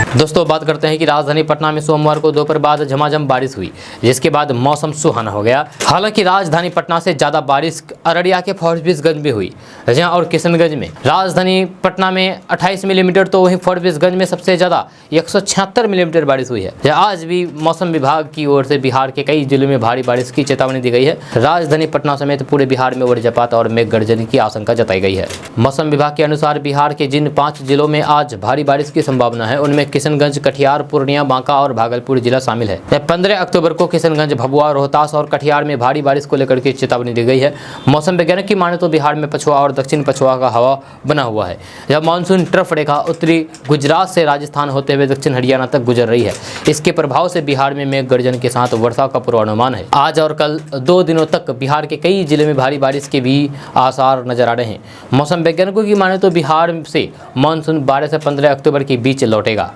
दोस्तों बात करते हैं कि राजधानी पटना में सोमवार को दोपहर बाद झमाझम बारिश हुई, जिसके बाद मौसम सुहाना हो गया। हालांकि राजधानी पटना से ज़्यादा बारिश अररिया के फॉरबिसगंज में हुई और किशनगंज में। राजधानी पटना में 28 मिलीमीटर तो वहीं फॉरबिसगंज में सबसे ज़्यादा 176 मिलीमीटर बारिश हुई है। आज भी मौसम विभाग की ओर से बिहार के कई जिलों में भारी बारिश की चेतावनी दी गई है। राजधानी पटना समेत पूरे बिहार में वज्रपात और मेघ गर्जन की आशंका जताई गई है। मौसम विभाग के अनुसार बिहार के जिन 5 जिलों में आज भारी बारिश की संभावना है, उनमें किशनगंज, कटिहार, पूर्णिया, बांका और भागलपुर जिला शामिल है। 15 अक्टूबर को किशनगंज, भभुआ, रोहतास और कटिहार में भारी बारिश को लेकर के चेतावनी दी गई है। मौसम वैज्ञानिक की माने तो बिहार में पछुआ और दक्षिण पछुआ का हवा बना हुआ है। जब मानसून ट्रफ रेखा उत्तरी गुजरात से राजस्थान होते हुए दक्षिण हरियाणा तक गुजर रही है। इसके प्रभाव से बिहार में मेघ गर्जन के साथ वर्षा का पूर्वानुमान है। आज और कल 2 दिनों तक बिहार के कई जिले में भारी बारिश के भी आसार नजर आ रहे हैं। मौसम वैज्ञानिकों की माने तो बिहार से मानसून 12 से 15 अक्टूबर के बीच लौटेगा।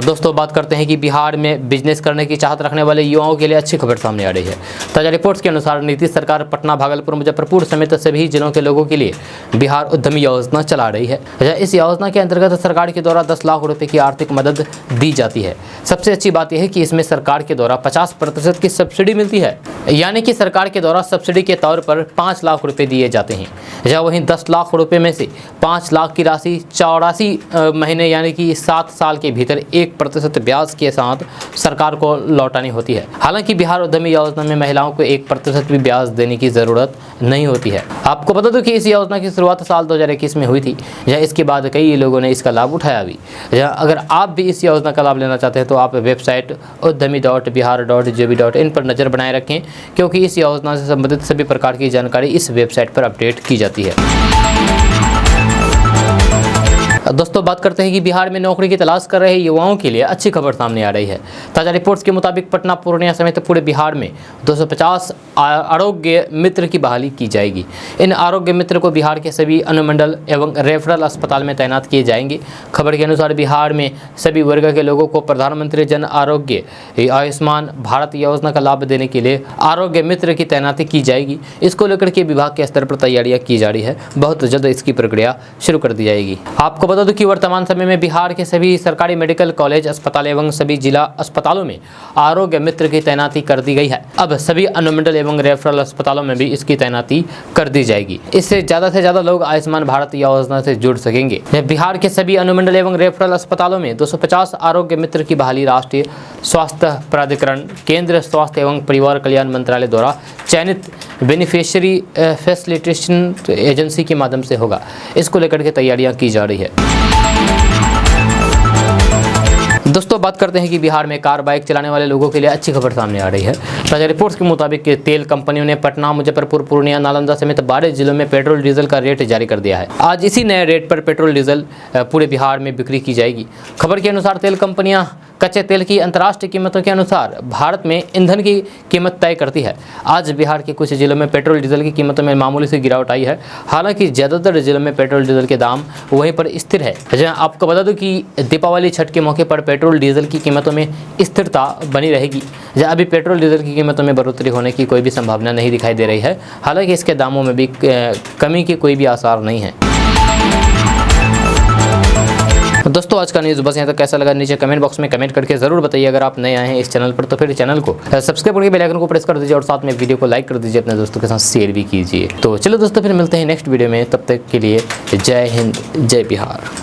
दोस्तों बात करते हैं कि बिहार में बिजनेस करने की चाहत रखने वाले युवाओं के लिए अच्छी खबर सामने आ रही है। ताजा रिपोर्ट्स के अनुसार नीतीश सरकार पटना, भागलपुर, मुजफ्फरपुर समेत सभी जिलों के लोगों के लिए बिहार उद्यमी योजना चला रही है। इस योजना के अंतर्गत सरकार के द्वारा 10 लाख रुपए की आर्थिक मदद दी जाती है। सबसे अच्छी बात यह है कि इसमें सरकार के द्वारा 50% की सब्सिडी मिलती है, यानी कि सरकार के द्वारा सब्सिडी के तौर पर 5 लाख रुपए दिए जाते हैं। जहाँ वहीं 10 लाख रुपए में से 5 लाख की राशि 84 महीने यानी कि 7 साल के भीतर 1% ब्याज के साथ सरकार को लौटानी होती है। हालांकि बिहार उद्यमी योजना में महिलाओं को 1% भी ब्याज देने की जरूरत नहीं होती है। आपको बता दूं कि इस योजना की शुरुआत साल 2021 में हुई थी, जहाँ इसके बाद कई लोगों ने इसका लाभ उठाया भी। जहाँ अगर आप भी इस योजना का लाभ लेना चाहते हैं तो आप वेबसाइट udyami.bihar.gov.in पर नज़र बनाए रखें, क्योंकि इस योजना से संबंधित सभी प्रकार की जानकारी इस वेबसाइट पर अपडेट की जाती है। दोस्तों बात करते हैं कि बिहार में नौकरी की तलाश कर रहे युवाओं के लिए अच्छी खबर सामने आ रही है। ताजा रिपोर्ट्स के मुताबिक पटना, पूर्णिया समेत पूरे बिहार में 250 आरोग्य मित्र की बहाली की जाएगी। इन आरोग्य मित्र को बिहार के सभी अनुमंडल एवं रेफरल अस्पताल में तैनात किए जाएंगे। खबर के अनुसार बिहार में सभी वर्ग के लोगों को प्रधानमंत्री जन आरोग्य आयुष्मान भारत योजना का लाभ देने के लिए आरोग्य मित्र की तैनाती की जाएगी। इसको लेकर के विभाग के स्तर पर तैयारियां की जा रही है। बहुत जल्द इसकी प्रक्रिया शुरू कर दी जाएगी। आपको बता दूं कि वर्तमान समय में बिहार के सभी सरकारी मेडिकल कॉलेज, अस्पताल एवं सभी जिला अस्पतालों में आरोग्य मित्र की तैनाती कर दी गई है। अब सभी अनुमंडल एवं रेफरल अस्पतालों में भी इसकी तैनाती कर दी जाएगी। इससे ज़्यादा लोग आयुष्मान भारत योजना से जुड़ सकेंगे। बिहार के सभी अनुमंडल एवं रेफरल अस्पतालों में 250 आरोग्य मित्र की बहाली राष्ट्रीय स्वास्थ्य प्राधिकरण, केंद्र स्वास्थ्य एवं परिवार कल्याण मंत्रालय द्वारा चयनित बेनिफिशियरी फैसिलिटेशन एजेंसी के माध्यम से होगा। इसको लेकर के तैयारियां की जा रही है। दोस्तों बात करते हैं कि बिहार में कार, बाइक चलाने वाले लोगों के लिए अच्छी खबर सामने आ रही है। ताजा रिपोर्ट्स के मुताबिक तेल कंपनियों ने पटना, मुजफ्फरपुर, पूर्णिया, नालंदा समेत 12 जिलों में पेट्रोल डीजल का रेट जारी कर दिया है। आज इसी नए रेट पर पेट्रोल डीजल पूरे बिहार में बिक्री की जाएगी। खबर के अनुसार तेल कंपनियां कच्चे तेल की अंतर्राष्ट्रीय कीमतों के अनुसार भारत में ईंधन की कीमत तय करती है। आज बिहार के कुछ जिलों में पेट्रोल डीजल की कीमतों में मामूली सी गिरावट आई है। हालांकि ज़्यादातर जिलों में पेट्रोल डीजल के दाम वहीं पर स्थिर है। जहां आपको बता दूं कि दीपावली, छठ के मौके पर पेट्रोल डीजल की कीमतों में स्थिरता बनी रहेगी। जहां अभी पेट्रोल डीजल की कीमतों में बढ़ोतरी होने की कोई भी संभावना नहीं दिखाई दे रही है। हालांकि इसके दामों में भी कमी के कोई भी आसार नहीं है। दोस्तों आज का न्यूज़ बस यहाँ तक। कैसा लगा नीचे कमेंट बॉक्स में कमेंट करके जरूर बताइए। अगर आप नए आए हैं इस चैनल पर तो फिर चैनल को सब्सक्राइब करके बेल आइकन को प्रेस कर दीजिए और साथ में वीडियो को लाइक कर दीजिए, अपने दोस्तों के साथ शेयर भी कीजिए। तो चलो दोस्तों फिर मिलते हैं नेक्स्ट वीडियो में। तब तक के लिए जय हिंद, जय बिहार।